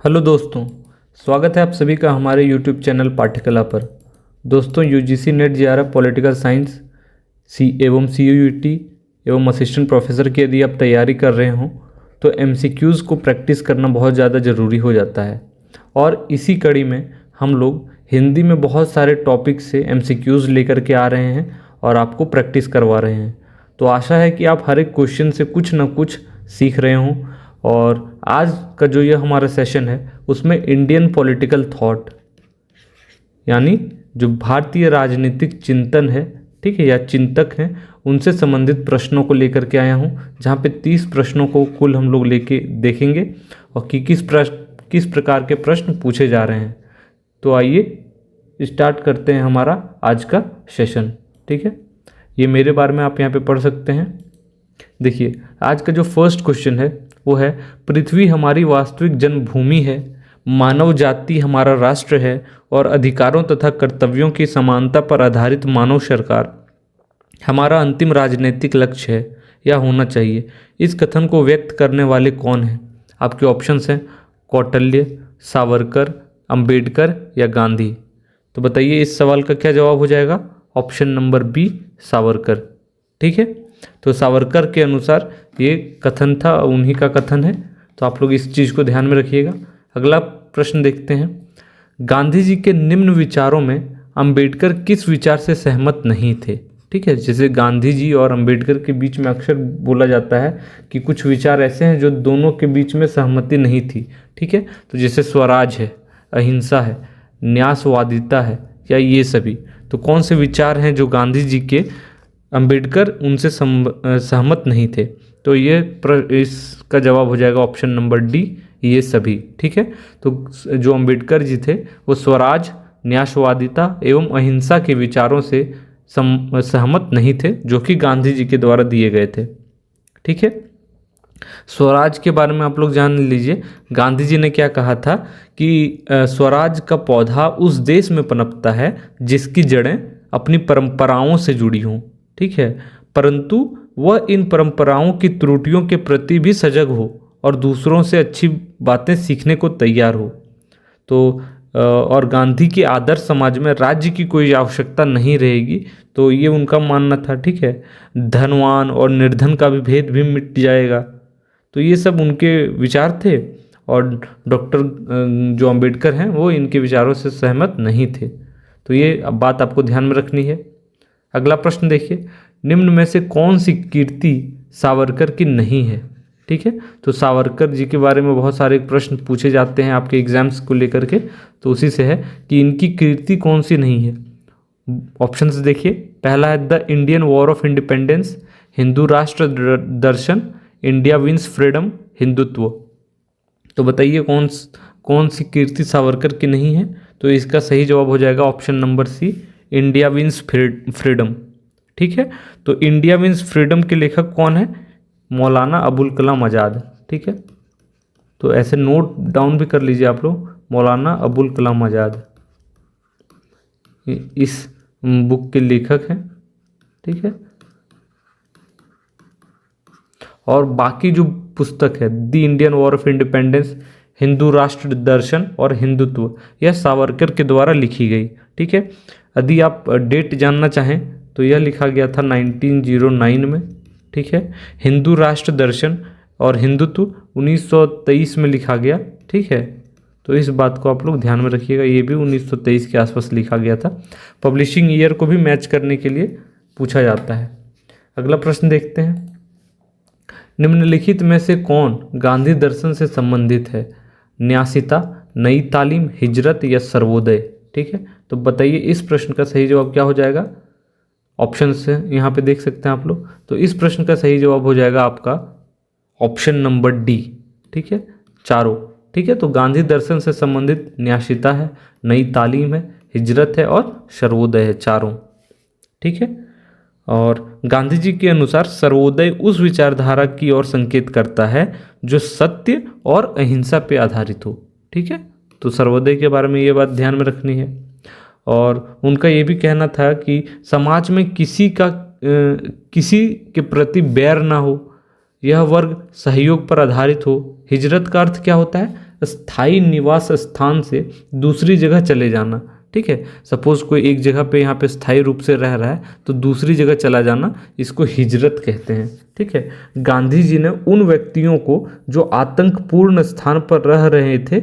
Hello दोस्तों, स्वागत है आप सभी का हमारे यूट्यूब चैनल पाठ्यकला पर। दोस्तों, UGC net JRF political science एवं सीयूईटी एवं असिस्टेंट प्रोफेसर की यदि आप तैयारी कर रहे हों तो एमसीक्यूज़ को प्रैक्टिस करना बहुत ज़्यादा ज़रूरी हो जाता है। और इसी कड़ी में हम लोग हिंदी में बहुत सारे टॉपिक से एमसीक्यूज़ लेकर के आ रहे हैं और आपको प्रैक्टिस करवा रहे हैं। तो आशा है कि आप हर एक क्वेश्चन से कुछ ना कुछ सीख रहे हों। और आज का जो ये हमारा सेशन है उसमें इंडियन पॉलिटिकल थॉट यानी जो भारतीय राजनीतिक चिंतन है, ठीक है, या चिंतक हैं, उनसे संबंधित प्रश्नों को लेकर के आया हूँ, जहाँ पे 30 प्रश्नों को कुल हम लोग लेके देखेंगे और कि किस प्रकार के प्रश्न पूछे जा रहे हैं। तो आइए स्टार्ट करते हैं हमारा आज का सेशन। ठीक है, ये मेरे बारे में आप यहाँ पे पढ़ सकते हैं। देखिए, आज का जो फर्स्ट क्वेश्चन है वो है, पृथ्वी हमारी वास्तविक जन्मभूमि है, मानव जाति हमारा राष्ट्र है और अधिकारों तथा कर्तव्यों की समानता पर आधारित मानव सरकार हमारा अंतिम राजनीतिक लक्ष्य है या होना चाहिए। इस कथन को व्यक्त करने वाले कौन हैं? आपके ऑप्शंस हैं कौटिल्य, सावरकर, अंबेडकर या गांधी। तो बताइए इस सवाल का क्या जवाब हो जाएगा? Option number B, Savarkar. ठीक है, तो सावरकर के अनुसार ये कथन था, उन्हीं का कथन है। तो आप लोग इस चीज़ को ध्यान में रखिएगा। अगला प्रश्न देखते हैं, गांधी जी के निम्न विचारों में अंबेडकर किस विचार से सहमत नहीं थे? ठीक है, जैसे गांधी जी और अंबेडकर के बीच में अक्सर बोला जाता है कि कुछ विचार ऐसे हैं जो दोनों के बीच में सहमति नहीं थी। ठीक है, तो जैसे स्वराज है, अहिंसा है, न्यासवादिता है, या ये सभी। तो कौन से विचार हैं जो गांधी जी के अंबेडकर उनसे सहमत नहीं थे? तो ये इसका जवाब हो जाएगा ऑप्शन नंबर डी, ये सभी। ठीक है, तो जो अंबेडकर जी थे वो स्वराज, न्यासवादिता एवं अहिंसा के विचारों से सहमत नहीं थे, जो कि गांधी जी के द्वारा दिए गए थे। ठीक है, स्वराज के बारे में आप लोग जान लीजिए। गांधी जी ने क्या कहा था कि स्वराज का पौधा उस देश में पनपता है जिसकी जड़ें अपनी परंपराओं से जुड़ी हों। ठीक है, परंतु वह इन परंपराओं की त्रुटियों के प्रति भी सजग हो और दूसरों से अच्छी बातें सीखने को तैयार हो। तो और गांधी के आदर्श समाज में राज्य की कोई आवश्यकता नहीं रहेगी, तो ये उनका मानना था। ठीक है, धनवान और निर्धन का भी भेद भी मिट जाएगा। तो ये सब उनके विचार थे और डॉक्टर जो अंबेडकर हैं वो इनके विचारों से सहमत नहीं थे। तो ये बात आपको ध्यान में रखनी है। अगला प्रश्न देखिए, निम्न में से कौन सी कीर्ति सावरकर की नहीं है? ठीक है, तो सावरकर जी के बारे में बहुत सारे प्रश्न पूछे जाते हैं आपके एग्जाम्स को लेकर के, तो उसी से है कि इनकी कीर्ति कौन सी नहीं है। ऑप्शंस देखिए, पहला है the Indian war of independence, Hindu राष्ट्र दर्शन, इंडिया विंस फ्रीडम, हिंदुत्व। तो बताइए कौन सी कीर्ति सावरकर की नहीं है? तो इसका सही जवाब हो जाएगा option number C, India wins freedom. ठीक है, तो इंडिया विंस फ्रीडम के लेखक कौन है? मौलाना अबुल कलाम आज़ाद। ठीक है, तो ऐसे नोट डाउन भी कर लीजिए आप लोग, मौलाना अबुल कलाम आज़ाद इस बुक के लेखक हैं। ठीक है, और बाकी जो पुस्तक है the Indian war of independence, Hindu राष्ट्र दर्शन और हिंदुत्व, यह सावरकर के द्वारा लिखी गई। ठीक है, यदि आप डेट जानना चाहें तो यह लिखा गया था 1909 में। ठीक है, हिंदू राष्ट्र दर्शन और हिंदुत्व 1923 में लिखा गया। ठीक है, तो इस बात को आप लोग ध्यान में रखिएगा, ये भी 1923 के आसपास लिखा गया था। पब्लिशिंग ईयर को भी मैच करने के लिए पूछा जाता है। अगला प्रश्न देखते हैं, निम्नलिखित में से कौन गांधी दर्शन से संबंधित है? न्यासिता, नई तालीम, हिजरत या सर्वोदय। ठीक है, तो बताइए इस प्रश्न का सही जवाब क्या हो जाएगा? ऑप्शन से यहाँ पे देख सकते हैं आप लोग। तो इस प्रश्न का सही जवाब हो जाएगा आपका ऑप्शन नंबर डी। ठीक है, चारों। ठीक है, तो गांधी दर्शन से संबंधित न्यासिता है, नई तालीम है, हिजरत है और सर्वोदय है, चारों। ठीक है, और गांधी जी के अनुसार सर्वोदय उस विचारधारा की ओर संकेत करता है जो सत्य और अहिंसा पे आधारित हो। ठीक है, तो सर्वोदय के बारे में ये बात ध्यान में रखनी है। और उनका ये भी कहना था कि समाज में किसी के प्रति बैर ना हो, यह वर्ग सहयोग पर आधारित हो। हिजरत का अर्थ क्या होता है? स्थायी निवास स्थान से दूसरी जगह चले जाना। ठीक है, सपोज कोई एक जगह पे यहाँ पे स्थायी रूप से रह रहा है तो दूसरी जगह चला जाना, इसको हिजरत कहते हैं। ठीक है, गांधी जी ने उन व्यक्तियों को जो आतंकपूर्ण स्थान पर रह रहे थे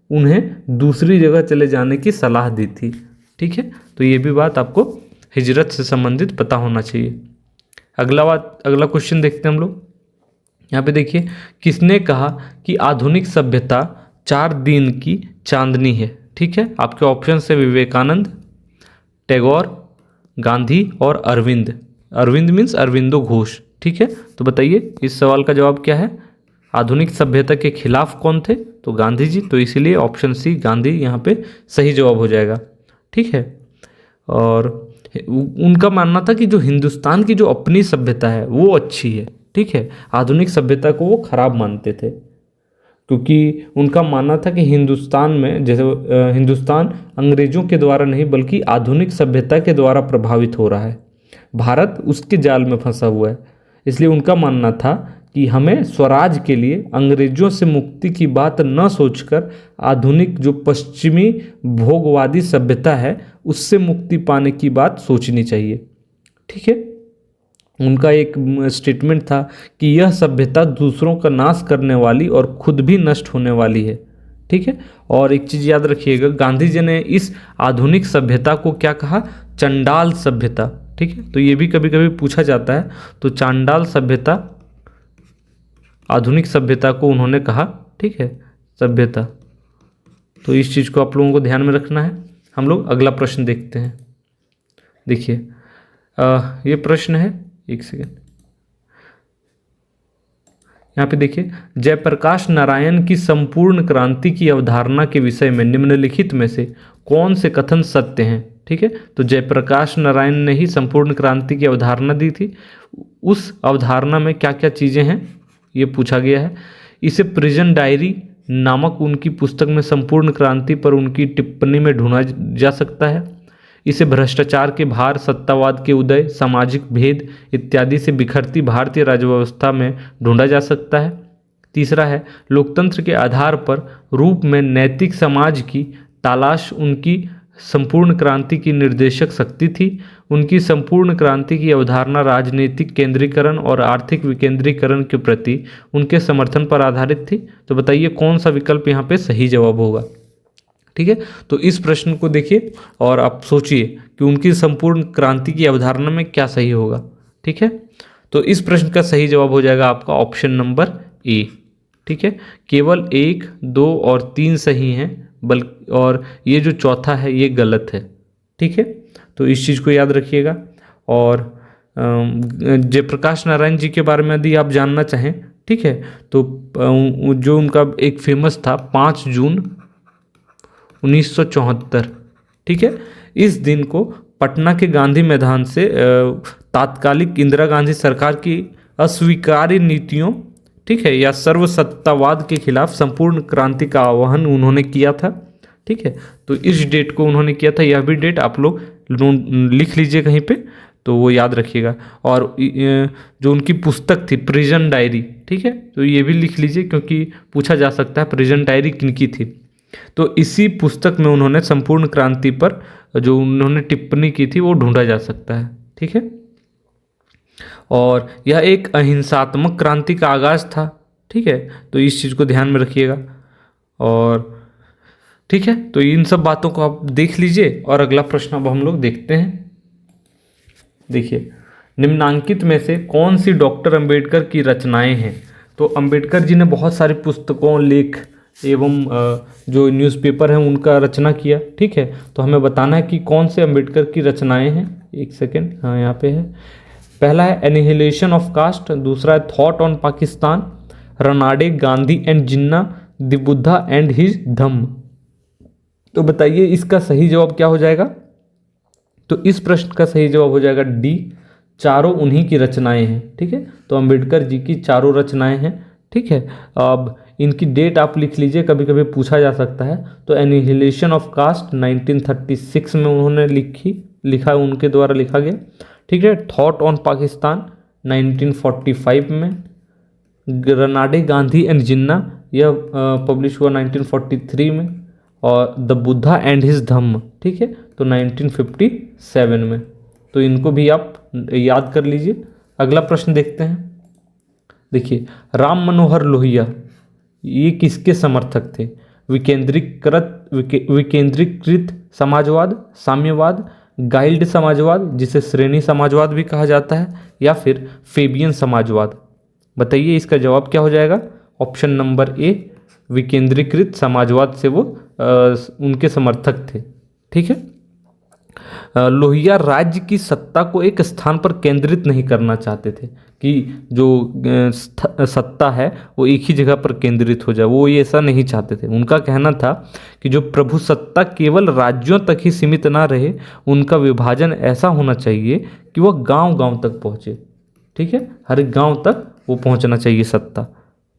उन्हें दूसरी जगह चले जाने की सलाह दी थी। ठीक है, तो ये भी बात आपको हिजरत से संबंधित पता होना चाहिए। अगला क्वेश्चन देखते हैं हम लोग। यहाँ पे देखिए, किसने कहा कि आधुनिक सभ्यता 4 दिन की चांदनी है? ठीक है, आपके ऑप्शन है विवेकानंद, टैगोर, गांधी और अरविंद। अरविंद मीन्स अरविंदो घोष। ठीक है, तो बताइए इस सवाल का जवाब क्या है? आधुनिक सभ्यता के खिलाफ कौन थे? तो गांधी जी। तो इसीलिए ऑप्शन सी गांधी यहाँ पे सही जवाब हो जाएगा। ठीक है, और उनका मानना था कि जो हिंदुस्तान की जो अपनी सभ्यता है वो अच्छी है। ठीक है, आधुनिक सभ्यता को वो खराब मानते थे, क्योंकि उनका मानना था कि हिंदुस्तान में जैसे हिंदुस्तान अंग्रेजों के द्वारा नहीं बल्कि आधुनिक सभ्यता के द्वारा प्रभावित हो रहा है, भारत उसके जाल में फंसा हुआ है। इसलिए उनका मानना था कि हमें स्वराज के लिए अंग्रेजों से मुक्ति की बात न सोचकर आधुनिक जो पश्चिमी भोगवादी सभ्यता है उससे मुक्ति पाने की बात सोचनी चाहिए। ठीक है, उनका एक स्टेटमेंट था कि यह सभ्यता दूसरों का नाश करने वाली और खुद भी नष्ट होने वाली है। ठीक है, और एक चीज़ याद रखिएगा, गांधी जी ने इस आधुनिक सभ्यता को क्या कहा? चंडाल सभ्यता। ठीक है, तो ये भी कभी कभी पूछा जाता है। तो चांडाल सभ्यता आधुनिक सभ्यता को उन्होंने कहा। ठीक है, सभ्यता। तो इस चीज़ को आप लोगों को ध्यान में रखना है। हम लोग अगला प्रश्न देखते हैं। देखिए ये प्रश्न है, एक सेकेंड, यहाँ पे देखिए, जयप्रकाश नारायण की संपूर्ण क्रांति की अवधारणा के विषय में निम्नलिखित में से कौन से कथन सत्य हैं? ठीक है, तो जयप्रकाश नारायण ने ही संपूर्ण क्रांति की अवधारणा दी थी। उस अवधारणा में क्या क्या चीज़ें हैं ये पूछा गया है। इसे प्रिजन डायरी नामक उनकी पुस्तक में संपूर्ण क्रांति पर उनकी टिप्पणी में ढूंढा जा सकता है। इसे भ्रष्टाचार के भार, सत्तावाद के उदय, सामाजिक भेद इत्यादि से बिखरती भारतीय राज्यव्यवस्था में ढूंढा जा सकता है। तीसरा है, लोकतंत्र के आधार पर रूप में नैतिक समाज की तलाश उनकी संपूर्ण क्रांति की निर्देशक शक्ति थी। उनकी संपूर्ण क्रांति की अवधारणा राजनीतिक केंद्रीकरण और आर्थिक विकेंद्रीकरण के प्रति उनके समर्थन पर आधारित थी। तो बताइए कौन सा विकल्प यहाँ पे सही जवाब होगा? ठीक है, तो इस प्रश्न को देखिए और आप सोचिए कि उनकी संपूर्ण क्रांति की अवधारणा में क्या सही होगा। ठीक है, तो इस प्रश्न का सही जवाब हो जाएगा आपका ऑप्शन नंबर ए। ठीक है, केवल 1, 2 और 3 सही हैं, बल्कि और ये जो चौथा है ये गलत है। ठीक है, तो इस चीज़ को याद रखिएगा। और जयप्रकाश नारायण जी के बारे में यदि आप जानना चाहें, ठीक है, तो जो उनका एक फेमस था 5 जून 1974। ठीक है, इस दिन को पटना के गांधी मैदान से तात्कालिक इंदिरा गांधी सरकार की अस्वीकार्य नीतियों, ठीक है, या सर्वसत्तावाद के खिलाफ संपूर्ण क्रांति का आह्वान उन्होंने किया था। ठीक है, तो इस डेट को उन्होंने किया था। यह भी डेट आप लोग लिख लीजिए कहीं पे, तो वो याद रखिएगा। और जो उनकी पुस्तक थी प्रिजन डायरी, ठीक है, तो ये भी लिख लीजिए क्योंकि पूछा जा सकता है प्रिजन डायरी किनकी थी। तो इसी पुस्तक में उन्होंने संपूर्ण क्रांति पर जो उन्होंने टिप्पणी की थी वो ढूंढा जा सकता है। ठीक है, और यह एक अहिंसात्मक क्रांति का आगाज था। ठीक है, तो इस चीज़ को ध्यान में रखिएगा। और ठीक है, तो इन सब बातों को आप देख लीजिए और अगला प्रश्न अब हम लोग देखते हैं। देखिए, निम्नांकित में से कौन सी डॉक्टर अंबेडकर की रचनाएं हैं? तो अंबेडकर जी ने बहुत सारी पुस्तकों, लेख एवं जो न्यूज़पेपर हैं उनका रचना किया। ठीक है, तो हमें बताना है कि कौन से अंबेडकर की रचनाएं हैं। एक सेकेंड, हाँ यहाँ पे है। पहला है एनिहिलेशन ऑफ कास्ट, दूसरा है thought on Pakistan, Ranade, Gandhi and Jinnah, the Buddha and his Dhamma. तो बताइए इसका सही जवाब क्या हो जाएगा? तो इस प्रश्न का सही जवाब हो जाएगा डी, चारों उन्हीं की रचनाएं हैं। ठीक है, तो अंबेडकर जी की चारों रचनाएं हैं। ठीक है, अब इनकी डेट आप लिख लीजिए, कभी कभी पूछा जा सकता है। तो एनिहिलेशन ऑफ कास्ट 1936 में उन्होंने लिखा, उनके द्वारा लिखा गया। ठीक है, थॉट ऑन पाकिस्तान 1945 में, रनाडे, गांधी एंड जिन्ना यह पब्लिश हुआ 1943 में, और द बुद्धा एंड हिज धम्म, ठीक है, तो 1957 में। तो इनको भी आप याद कर लीजिए। अगला प्रश्न देखते हैं। देखिए, राम मनोहर लोहिया ये किसके समर्थक थे? विकेंद्रीकृत समाजवाद, साम्यवाद, गाइल्ड समाजवाद जिसे श्रेणी समाजवाद भी कहा जाता है, या फिर फेबियन समाजवाद? बताइए इसका जवाब क्या हो जाएगा। ऑप्शन नंबर ए, विकेंद्रीकृत समाजवाद से वो उनके समर्थक थे, ठीक है। लोहिया राज्य की सत्ता को एक स्थान पर केंद्रित नहीं करना चाहते थे कि जो सत्ता है वो एक ही जगह पर केंद्रित हो जाए, वो ये ऐसा नहीं चाहते थे। उनका कहना था कि जो प्रभु सत्ता केवल राज्यों तक ही सीमित ना रहे, उनका विभाजन ऐसा होना चाहिए कि वह गांव-गांव तक पहुँचे, ठीक है, हर गांव तक वो पहुँचना चाहिए सत्ता,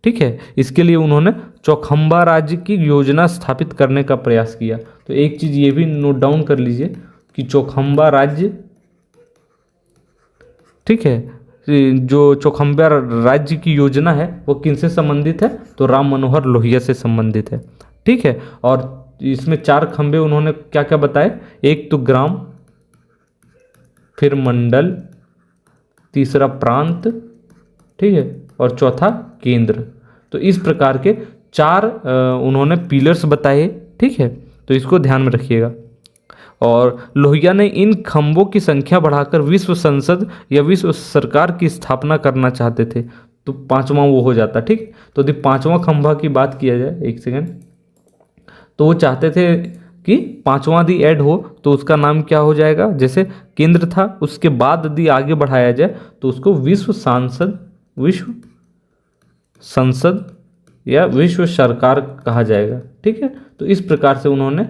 ठीक है। इसके लिए उन्होंने चौखंबा राज्य की योजना स्थापित करने का प्रयास किया। तो एक चीज़ ये भी नोट डाउन कर लीजिए कि चौखंबा राज्य, ठीक है, जो चौखंबा राज्य की योजना है वो किनसे संबंधित है? तो राम मनोहर लोहिया से संबंधित है, ठीक है। और इसमें 4 खंबे उन्होंने क्या क्या बताए? एक तो ग्राम, फिर मंडल, तीसरा प्रांत, ठीक है, और चौथा केंद्र। तो इस प्रकार के 4 उन्होंने पिलर्स बताए, ठीक है, तो इसको ध्यान में रखिएगा। और लोहिया ने इन खंभों की संख्या बढ़ाकर विश्व संसद या विश्व सरकार की स्थापना करना चाहते थे, तो 5वां वो हो जाता, ठीक। तो यदि 5वां खंभा की बात किया जाए, एक सेकेंड, तो वो चाहते थे कि 5वां यदि ऐड हो तो उसका नाम क्या हो जाएगा? जैसे केंद्र था, उसके बाद यदि आगे बढ़ाया जाए तो उसको विश्व संसद या विश्व सरकार कहा जाएगा, ठीक है। तो इस प्रकार से उन्होंने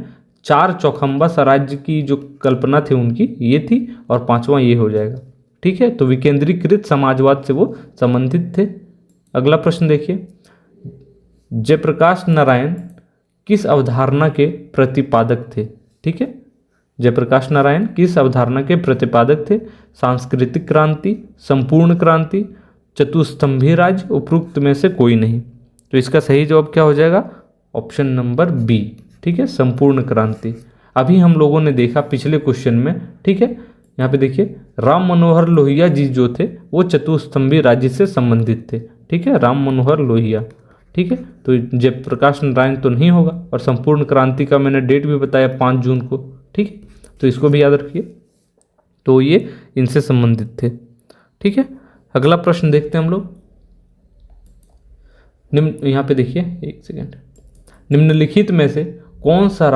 4 चौखंबा स्वराज्य की जो कल्पना थी उनकी ये थी, और 5वां ये हो जाएगा, ठीक है। तो विकेंद्रीकृत समाजवाद से वो संबंधित थे। अगला प्रश्न देखिए, जयप्रकाश नारायण किस अवधारणा के प्रतिपादक थे? ठीक है, जयप्रकाश नारायण किस अवधारणा के प्रतिपादक थे? सांस्कृतिक क्रांति, संपूर्ण क्रांति, चतुस्तंभी राज्य, उपरोक्त में से कोई नहीं। तो इसका सही जवाब क्या हो जाएगा? ऑप्शन नंबर बी, ठीक है, संपूर्ण क्रांति। अभी हम लोगों ने देखा पिछले क्वेश्चन में, ठीक है, यहाँ पे देखिए राम मनोहर लोहिया जी जो थे वो चतुस्तंभी राज्य से संबंधित थे, ठीक है, राम मनोहर लोहिया, ठीक है। तो जयप्रकाश नारायण तो नहीं होगा, और संपूर्ण क्रांति का मैंने डेट भी बताया 5 जून को, ठीक है, तो इसको भी याद रखिए। तो ये इनसे संबंधित थे, ठीक है। अगला प्रश्न देखते हैं हम लोग। यहाँ पे देखिए, एक सेकेंड, निम्नलिखित में से कौन सा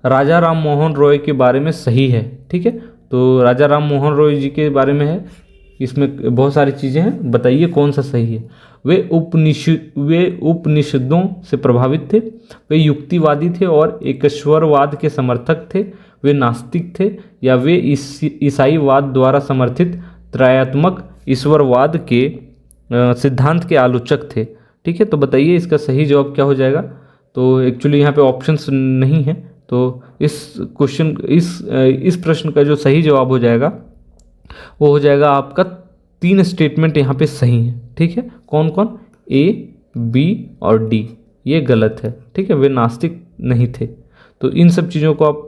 राजा राम मोहन रॉय के बारे में सही है? ठीक है, तो राजा राम मोहन रॉय जी के बारे में है, इसमें बहुत सारी चीज़ें हैं, बताइए कौन सा सही है। वे उपनिषदों से प्रभावित थे, वे युक्तिवादी थे और एकेश्वरवाद के समर्थक थे, वे नास्तिक थे, या वे ईसाईवाद द्वारा समर्थित त्रयात्मक ईश्वरवाद के सिद्धांत के आलोचक थे। ठीक है, तो बताइए इसका सही जवाब क्या हो जाएगा। तो एक्चुअली यहाँ पे ऑप्शंस नहीं है, तो इस क्वेश्चन इस प्रश्न का जो सही जवाब हो जाएगा वो हो जाएगा आपका 3 स्टेटमेंट यहाँ पे सही है। ठीक है, कौन कौन? ए, बी और डी, ये गलत है। ठीक है, वे नास्तिक नहीं थे। तो इन सब चीज़ों को आप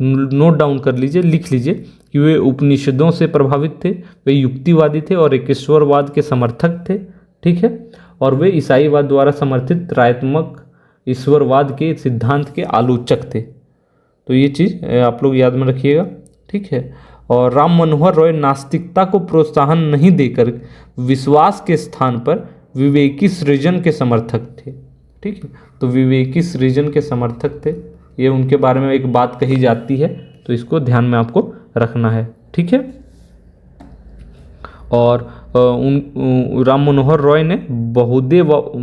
नोट डाउन कर लीजिए, लिख लीजिए कि वे उपनिषदों से प्रभावित थे, वे युक्तिवादी थे और एकेश्वरवाद के समर्थक थे। ठीक है, और वे ईसाईवाद द्वारा समर्थित त्रयात्मक ईश्वरवाद के सिद्धांत के आलोचक थे। तो ये चीज़ आप लोग याद में रखिएगा। ठीक है, और राम मनोहर रॉय नास्तिकता को प्रोत्साहन नहीं देकर विश्वास के स्थान पर विवेकी सृजन के समर्थक थे। ठीक है, तो विवेकी सृजन के समर्थक थे, ये उनके बारे में एक बात कही जाती है, तो इसको ध्यान में आपको रखना है। ठीक है, और राम मनोहर रॉय ने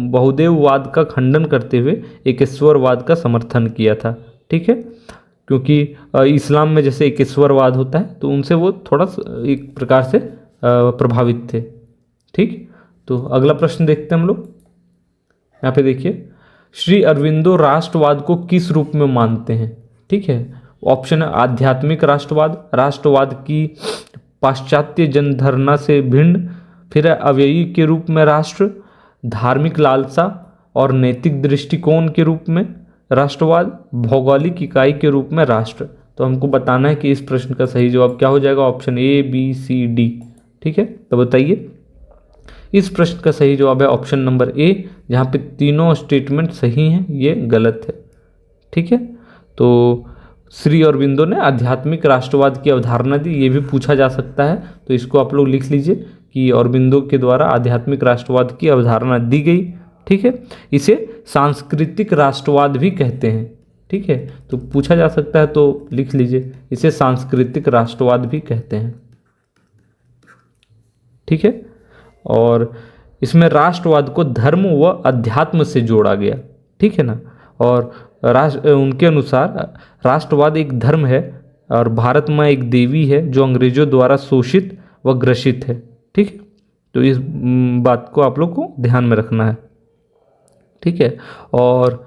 बहुदेववाद का खंडन करते हुए एकेश्वरवाद का समर्थन किया था। ठीक है, क्योंकि इस्लाम में जैसे एकेश्वरवाद होता है तो उनसे वो थोड़ा एक प्रकार से प्रभावित थे। ठीक, तो अगला प्रश्न देखते हैं हम लोग। यहाँ पे देखिए, श्री अरविंदो राष्ट्रवाद को किस रूप में मानते हैं? ठीक है, ऑप्शन है आध्यात्मिक राष्ट्रवाद, राष्ट्रवाद की पाश्चात्य जनधारणा से भिन्न, फिर अव्ययी के रूप में राष्ट्र, धार्मिक लालसा और नैतिक दृष्टिकोण के रूप में राष्ट्रवाद, भौगोलिक इकाई के रूप में राष्ट्र। तो हमको बताना है कि इस प्रश्न का सही जवाब क्या हो जाएगा, option A, B, C, D. ठीक है, तो बताइए। इस प्रश्न का सही जवाब है ऑप्शन नंबर ए, जहाँ पे तीनों स्टेटमेंट सही हैं, ये गलत है। ठीक है, तो श्री अरबिंदो ने आध्यात्मिक राष्ट्रवाद की अवधारणा दी, ये भी पूछा जा सकता है, तो इसको आप लोग लिख लीजिए कि अरबिंदो के द्वारा आध्यात्मिक राष्ट्रवाद की अवधारणा दी गई। ठीक है, इसे सांस्कृतिक राष्ट्रवाद भी कहते हैं। ठीक है, तो पूछा जा सकता है, तो लिख लीजिए इसे सांस्कृतिक राष्ट्रवाद भी कहते हैं। ठीक है, और इसमें राष्ट्रवाद को धर्म व अध्यात्म से जोड़ा गया। ठीक है ना, और उनके अनुसार राष्ट्रवाद एक धर्म है और भारत में एक देवी है जो अंग्रेजों द्वारा शोषित व ग्रसित है। ठीक है, तो इस बात को आप लोग को ध्यान में रखना है। ठीक है, और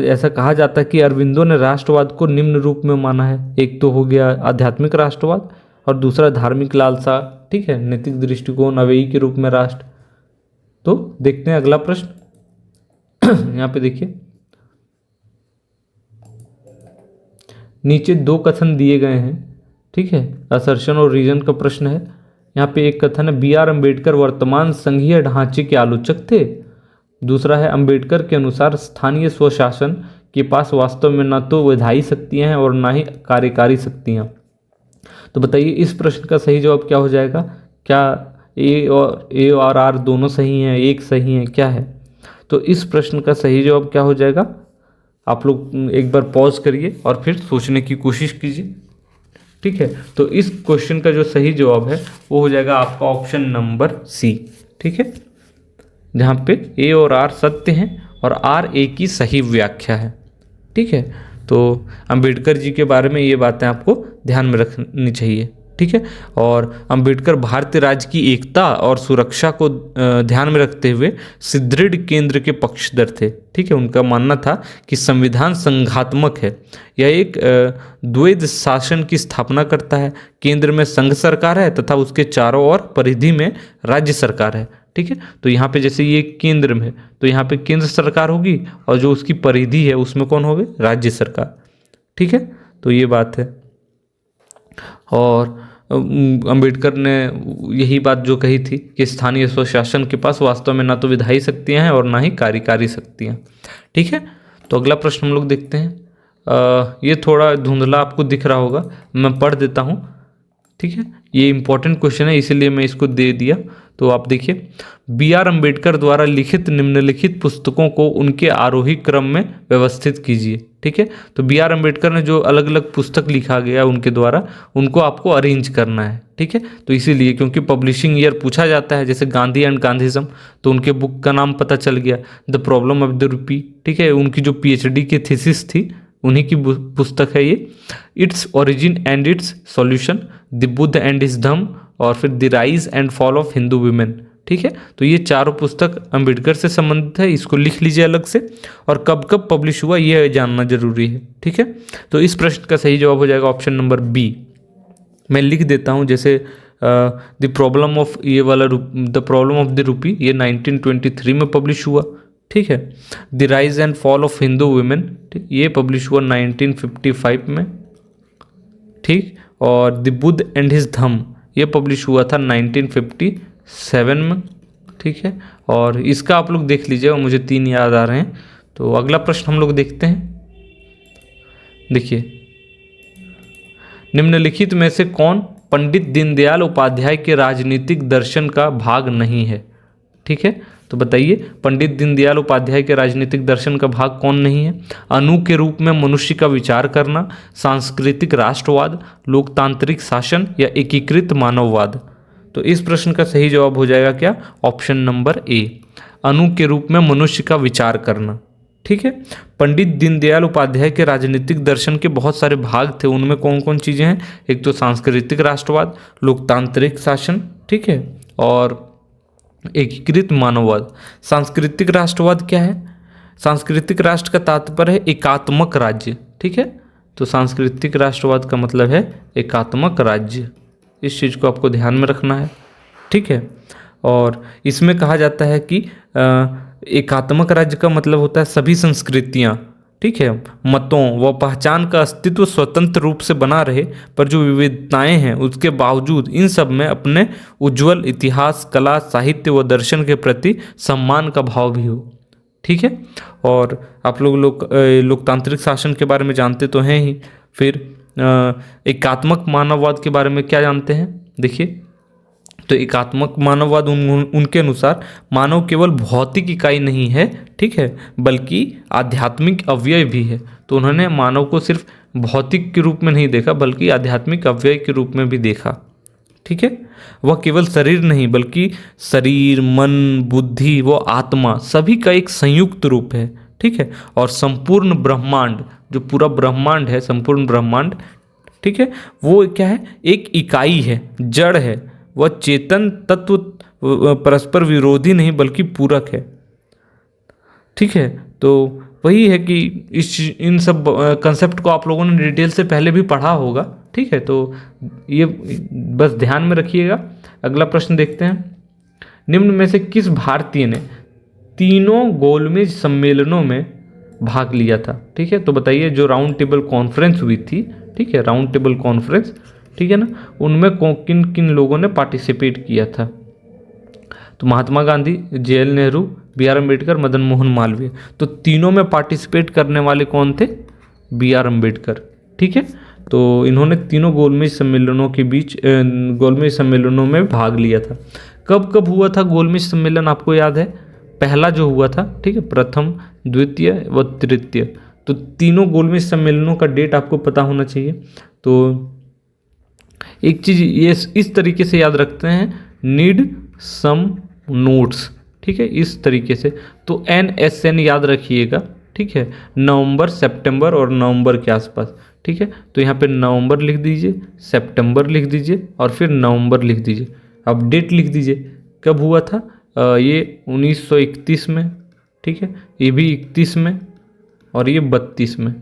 ऐसा कहा जाता है कि अरबिंदो ने राष्ट्रवाद को निम्न रूप में माना है। एक तो हो गया आध्यात्मिक राष्ट्रवाद और दूसरा धार्मिक लालसा, ठीक है, नैतिक दृष्टिकोण, अवेयी के रूप में राष्ट्र। तो देखते हैं अगला प्रश्न। यहाँ पे देखिए, नीचे दो कथन दिए गए हैं। ठीक है, असर्शन और रीजन का प्रश्न है। यहाँ पे एक कथन है, बी आर अम्बेडकर वर्तमान संघीय ढांचे के आलोचक थे। दूसरा है, अम्बेडकर के अनुसार स्थानीय स्वशासन के पास वास्तव में न तो विधायी शक्तियाँ हैं और ना ही कार्यकारी शक्तियाँ। तो बताइए इस प्रश्न का सही जवाब क्या हो जाएगा? क्या ए और आर दोनों सही हैं, एक सही है, क्या है? तो इस प्रश्न का सही जवाब क्या हो जाएगा? आप लोग एक बार पॉज करिए और फिर सोचने की कोशिश कीजिए। ठीक है, तो इस क्वेश्चन का जो सही जवाब है वो हो जाएगा आपका ऑप्शन नंबर सी। ठीक है, जहाँ पे ए और आर सत्य हैं और आर ए की सही व्याख्या है। ठीक है, तो अंबेडकर जी के बारे में ये बातें आपको ध्यान में रखनी चाहिए। ठीक है, और अंबेडकर भारतीय राज्य की एकता और सुरक्षा को ध्यान में रखते हुए सुदृढ़ केंद्र के पक्षधर थे। ठीक है, उनका मानना था कि संविधान संघात्मक है, यह एक द्वैध शासन की स्थापना करता है। केंद्र में संघ सरकार है तथा उसके चारों ओर परिधि में राज्य सरकार है। ठीक है, तो यहाँ पे जैसे ये केंद्र में है तो यहाँ पे केंद्र सरकार होगी और जो उसकी परिधि है उसमें कौन होगी? राज्य सरकार। ठीक है, तो ये बात है। और अंबेडकर ने यही बात जो कही थी कि स्थानीय स्वशासन के पास वास्तव में ना तो विधायी शक्तियाँ हैं और ना ही कार्यकारी शक्तियाँ। ठीक है, तो अगला प्रश्न हम लोग देखते हैं। ये थोड़ा धुंधला आपको दिख रहा होगा, मैं पढ़ देता हूँ। ठीक है, ये इंपॉर्टेंट क्वेश्चन है इसीलिए मैं इसको दे दिया। तो आप देखिए, बी आर अम्बेडकर द्वारा लिखित निम्नलिखित पुस्तकों को उनके आरोही क्रम में व्यवस्थित कीजिए। ठीक है, तो बी आर अम्बेडकर ने जो अलग अलग पुस्तक लिखा गया उनके द्वारा, उनको आपको अरेंज करना है। ठीक है, तो इसीलिए क्योंकि पब्लिशिंग ईयर पूछा जाता है, जैसे गांधी एंड गांधीज्म, तो उनके बुक का नाम पता चल गया, the problem of the rupee. ठीक है, उनकी जो पीएचडी की थीसिस थी उन्हीं की पुस्तक है ये। Its origin and its solution, the Buddha and his Dhamma, और फिर the rise and fall of Hindu women. ठीक है, तो ये चारों पुस्तक अंबेडकर से संबंधित है, इसको लिख लीजिए अलग से। और कब कब पब्लिश हुआ ये जानना जरूरी है। ठीक है, तो इस प्रश्न का सही जवाब हो जाएगा ऑप्शन नंबर बी। मैं लिख देता हूँ, जैसे द प्रॉब्लम ऑफ ये वाला the problem of the rupee, ये 1923 में पब्लिश हुआ। ठीक है, the rise and fall of Hindu women, ये पब्लिश हुआ 1955 में। ठीक, और द बुद्ध एंड हिज धम्म, ये पब्लिश हुआ था 1957 में। ठीक है, और इसका आप लोग देख लीजिएगा, मुझे 3 याद आ रहे हैं। तो अगला प्रश्न हम लोग देखते हैं। देखिए, निम्नलिखित में से कौन पंडित दीनदयाल उपाध्याय के राजनीतिक दर्शन का भाग नहीं है? ठीक है, तो बताइए पंडित दीनदयाल उपाध्याय के राजनीतिक दर्शन का भाग कौन नहीं है? अणु के रूप में मनुष्य का विचार करना, सांस्कृतिक राष्ट्रवाद, लोकतांत्रिक शासन या एकीकृत मानववाद। तो इस प्रश्न का सही जवाब हो जाएगा क्या? ऑप्शन नंबर ए, अणु के रूप में मनुष्य का विचार करना। ठीक है, पंडित दीनदयाल उपाध्याय के राजनीतिक दर्शन के बहुत सारे भाग थे, उनमें कौन कौन चीज़ें हैं? एक तो सांस्कृतिक राष्ट्रवाद, लोकतांत्रिक शासन, ठीक है, और एकीकृत मानववाद। सांस्कृतिक राष्ट्रवाद क्या है? सांस्कृतिक राष्ट्र का तात्पर्य है एकात्मक राज्य। ठीक है, तो सांस्कृतिक राष्ट्रवाद का मतलब है एकात्मक राज्य। इस चीज़ को आपको ध्यान में रखना है। ठीक है, और इसमें कहा जाता है कि एकात्मक राज्य का मतलब होता है सभी संस्कृतियाँ, ठीक है, मतों व पहचान का अस्तित्व स्वतंत्र रूप से बना रहे, पर जो विविधताएं हैं उसके बावजूद इन सब में अपने उज्जवल इतिहास, कला, साहित्य व दर्शन के प्रति सम्मान का भाव भी हो। ठीक है, और आप लोकतांत्रिक शासन के बारे में जानते तो हैं ही। फिर एकात्मक मानववाद के बारे में क्या जानते हैं, देखिए। तो एकात्मक मानववाद उनके अनुसार मानव केवल भौतिक इकाई नहीं है, ठीक है, बल्कि आध्यात्मिक अवयव भी है। तो उन्होंने मानव को सिर्फ भौतिक के रूप में नहीं देखा, बल्कि आध्यात्मिक अवयव के रूप में भी देखा। ठीक है, वह केवल शरीर नहीं बल्कि शरीर, मन, बुद्धि व आत्मा सभी का एक संयुक्त रूप है। ठीक है, और संपूर्ण ब्रह्मांड, जो पूरा ब्रह्मांड है, संपूर्ण ब्रह्मांड, ठीक है, वो क्या है, एक इकाई है, जड़ है। वह चेतन तत्व परस्पर विरोधी नहीं बल्कि पूरक है। ठीक है, तो वही है कि इन सब कंसेप्ट को आप लोगों ने डिटेल से पहले भी पढ़ा होगा। ठीक है, तो ये बस ध्यान में रखिएगा। अगला प्रश्न देखते हैं। निम्न में से किस भारतीय ने तीनों गोलमेज सम्मेलनों में भाग लिया था? ठीक है, तो बताइए, जो राउंड टेबल कॉन्फ्रेंस हुई थी, ठीक है, राउंड टेबल कॉन्फ्रेंस, ठीक है ना, उनमें किन किन लोगों ने पार्टिसिपेट किया था? तो महात्मा गांधी, JL नेहरू, BR अम्बेडकर, मदन मोहन मालवीय। तो तीनों में पार्टिसिपेट करने वाले कौन थे? BR अम्बेडकर। ठीक है, तो इन्होंने तीनों गोलमेज सम्मेलनों में भाग लिया था। कब कब हुआ था गोलमेज सम्मेलन, आपको याद है? पहला जो हुआ था, ठीक है, प्रथम, द्वितीय व तृतीय। तो तीनों गोलमेज सम्मेलनों का डेट आपको पता होना चाहिए। तो एक चीज़ ये इस तरीके से याद रखते हैं, नीड सम नोट्स, ठीक है, इस तरीके से। तो NSN याद रखिएगा, ठीक है, नवंबर, सितंबर और नवंबर के आसपास। ठीक है, तो यहाँ पे नवंबर लिख दीजिए, सितंबर लिख दीजिए और फिर नवंबर लिख दीजिए। अब डेट लिख दीजिए, कब हुआ था? ये 1931 में, ठीक है, ये भी 31 में और ये 32 में।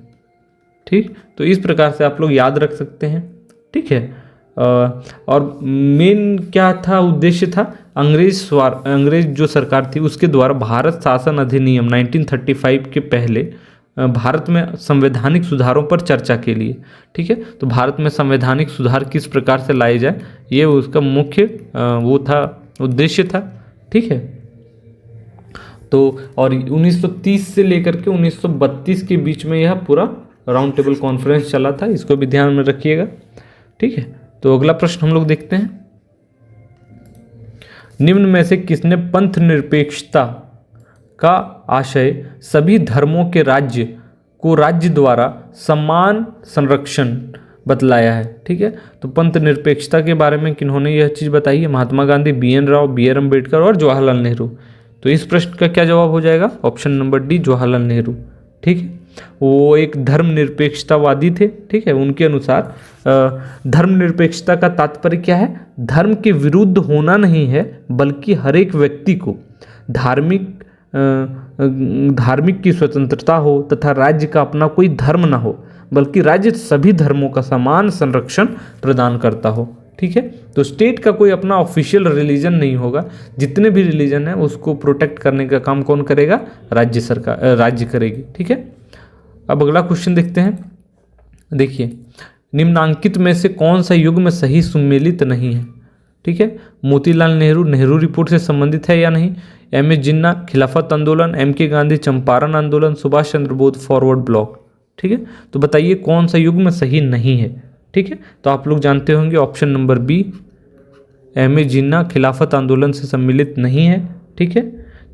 ठीक, तो इस प्रकार से आप लोग याद रख सकते हैं। ठीक है, और मेन क्या था, उद्देश्य था, अंग्रेज जो सरकार थी उसके द्वारा भारत शासन अधिनियम 1935 के पहले भारत में संवैधानिक सुधारों पर चर्चा के लिए। ठीक है, तो भारत में संवैधानिक सुधार किस प्रकार से लाए जाए, ये उसका मुख्य वो था, उद्देश्य था। ठीक है, तो और 1930 से लेकर के 1932 के बीच में यह पूरा राउंड टेबल कॉन्फ्रेंस चला था, इसको भी ध्यान में रखिएगा। ठीक है, तो अगला प्रश्न हम लोग देखते हैं। निम्न में से किसने पंथ निरपेक्षता का आशय सभी धर्मों के राज्य द्वारा समान संरक्षण बतलाया है? ठीक है, तो पंथ निरपेक्षता के बारे में किन्होंने यह चीज़ बताई है? महात्मा गांधी, BN राव, BR अम्बेडकर और जवाहरलाल नेहरू। तो इस प्रश्न का क्या जवाब हो जाएगा? Option number D, Jawaharlal Nehru. ठीक है, वो एक धर्मनिरपेक्षतावादी थे। ठीक है, उनके अनुसार धर्मनिरपेक्षता का तात्पर्य क्या है? धर्म के विरुद्ध होना नहीं है, बल्कि हर एक व्यक्ति को धार्मिक की स्वतंत्रता हो तथा राज्य का अपना कोई धर्म ना हो, बल्कि राज्य सभी धर्मों का समान संरक्षण प्रदान करता हो। ठीक है, तो स्टेट का कोई अपना ऑफिशियल रिलीजन नहीं होगा, जितने भी रिलीजन है उसको प्रोटेक्ट करने का काम कौन करेगा? राज्य सरकार, राज्य करेगी। ठीक है, अब अगला क्वेश्चन देखते हैं। देखिए, निम्नांकित में से कौन सा युग्म सही सुमेलित नहीं है? ठीक है, मोतीलाल नेहरू नेहरू रिपोर्ट से संबंधित है या नहीं? MS जिन्ना खिलाफत आंदोलन, MK गांधी चंपारण आंदोलन, सुभाष चंद्र बोस फॉरवर्ड ब्लॉक। ठीक है, तो बताइए कौन सा युग्म सही नहीं है? ठीक है, तो आप लोग जानते होंगे ऑप्शन नंबर बी, MS जिन्ना खिलाफत आंदोलन से सम्मिलित नहीं है। ठीक है,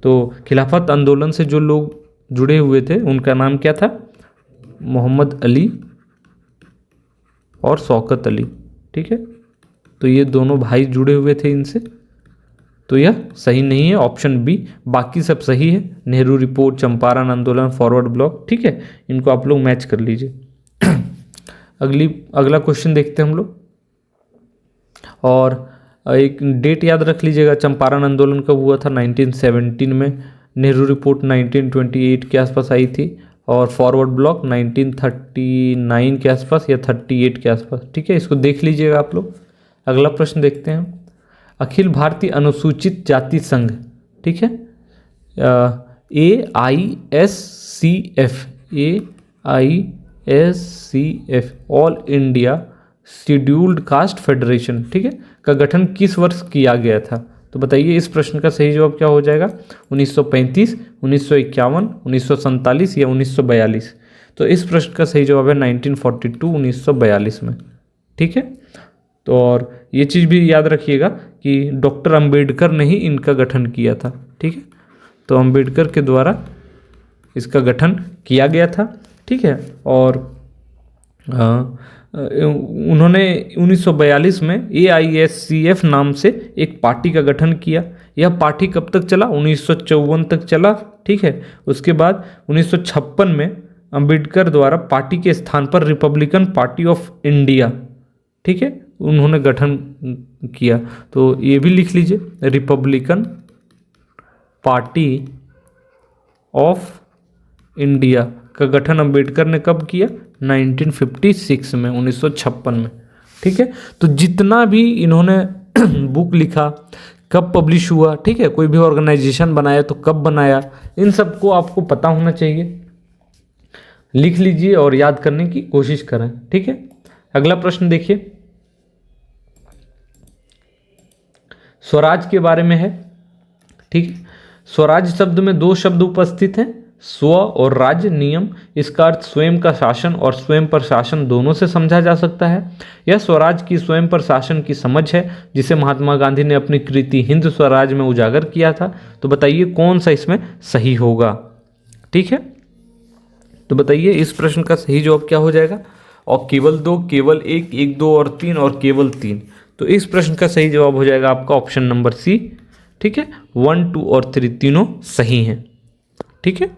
तो खिलाफत आंदोलन से जो लोग जुड़े हुए थे उनका नाम क्या था? मोहम्मद अली और शौकत अली। ठीक है, तो ये दोनों भाई जुड़े हुए थे इनसे, तो यह सही नहीं है, ऑप्शन बी। बाकी सब सही है, नेहरू रिपोर्ट, चंपारण आंदोलन, फॉरवर्ड ब्लॉक। ठीक है, इनको आप लोग मैच कर लीजिए। अगला क्वेश्चन देखते हैं हम लोग, और एक डेट याद रख लीजिएगा। चंपारण आंदोलन कब हुआ था? 1917 में। नेहरू रिपोर्ट 1928 के आसपास आई थी, और फॉरवर्ड ब्लॉक 1939 के आसपास या 38 के आसपास। ठीक है, इसको देख लीजिएगा आप लोग। अगला प्रश्न देखते हैं। अखिल भारतीय अनुसूचित जाति संघ, ठीक है, AISCF, AISCF all India scheduled caste federation, ठीक है, का गठन किस वर्ष किया गया था? तो बताइए इस प्रश्न का सही जवाब क्या हो जाएगा? 1935, 1951, 1947 या 1942? तो इस प्रश्न का सही जवाब है 1942, 1942 में, ठीक है। तो और ये चीज़ भी याद रखिएगा कि डॉक्टर अंबेडकर ने ही इनका गठन किया था, ठीक है। तो अंबेडकर के द्वारा इसका गठन किया गया था, ठीक है। और उन्होंने 1942 में AISCF नाम से एक पार्टी का गठन किया। यह पार्टी कब तक चला? 1954 तक चला, ठीक है। उसके बाद 1956 में अंबेडकर द्वारा पार्टी के स्थान पर रिपब्लिकन पार्टी ऑफ इंडिया, ठीक है, उन्होंने गठन किया। तो ये भी लिख लीजिए, रिपब्लिकन पार्टी ऑफ इंडिया का गठन अंबेडकर ने कब किया? 1956 में, 1956 में, ठीक है। तो जितना भी इन्होंने बुक लिखा, कब पब्लिश हुआ, ठीक है, कोई भी ऑर्गेनाइजेशन बनाया तो कब बनाया, इन सबको आपको पता होना चाहिए। लिख लीजिए और याद करने की कोशिश करें, ठीक है। अगला प्रश्न देखिए, स्वराज के बारे में है, ठीक है। स्वराज शब्द में दो शब्द उपस्थित हैं, स्व और राज्य नियम। इसका अर्थ स्वयं का शासन और स्वयं पर शासन दोनों से समझा जा सकता है। यह स्वराज की स्वयं पर शासन की समझ है जिसे महात्मा गांधी ने अपनी कृति हिंद स्वराज में उजागर किया था। तो बताइए कौन सा इसमें सही होगा, ठीक है। तो बताइए इस प्रश्न का सही जवाब क्या हो जाएगा? और केवल दो, केवल एक, एक, दो और तीन, और केवल तीन। तो इस प्रश्न का सही जवाब हो जाएगा आपका ऑप्शन नंबर सी, ठीक है। 1, 2 और 3 तीनों सही हैं, ठीक है।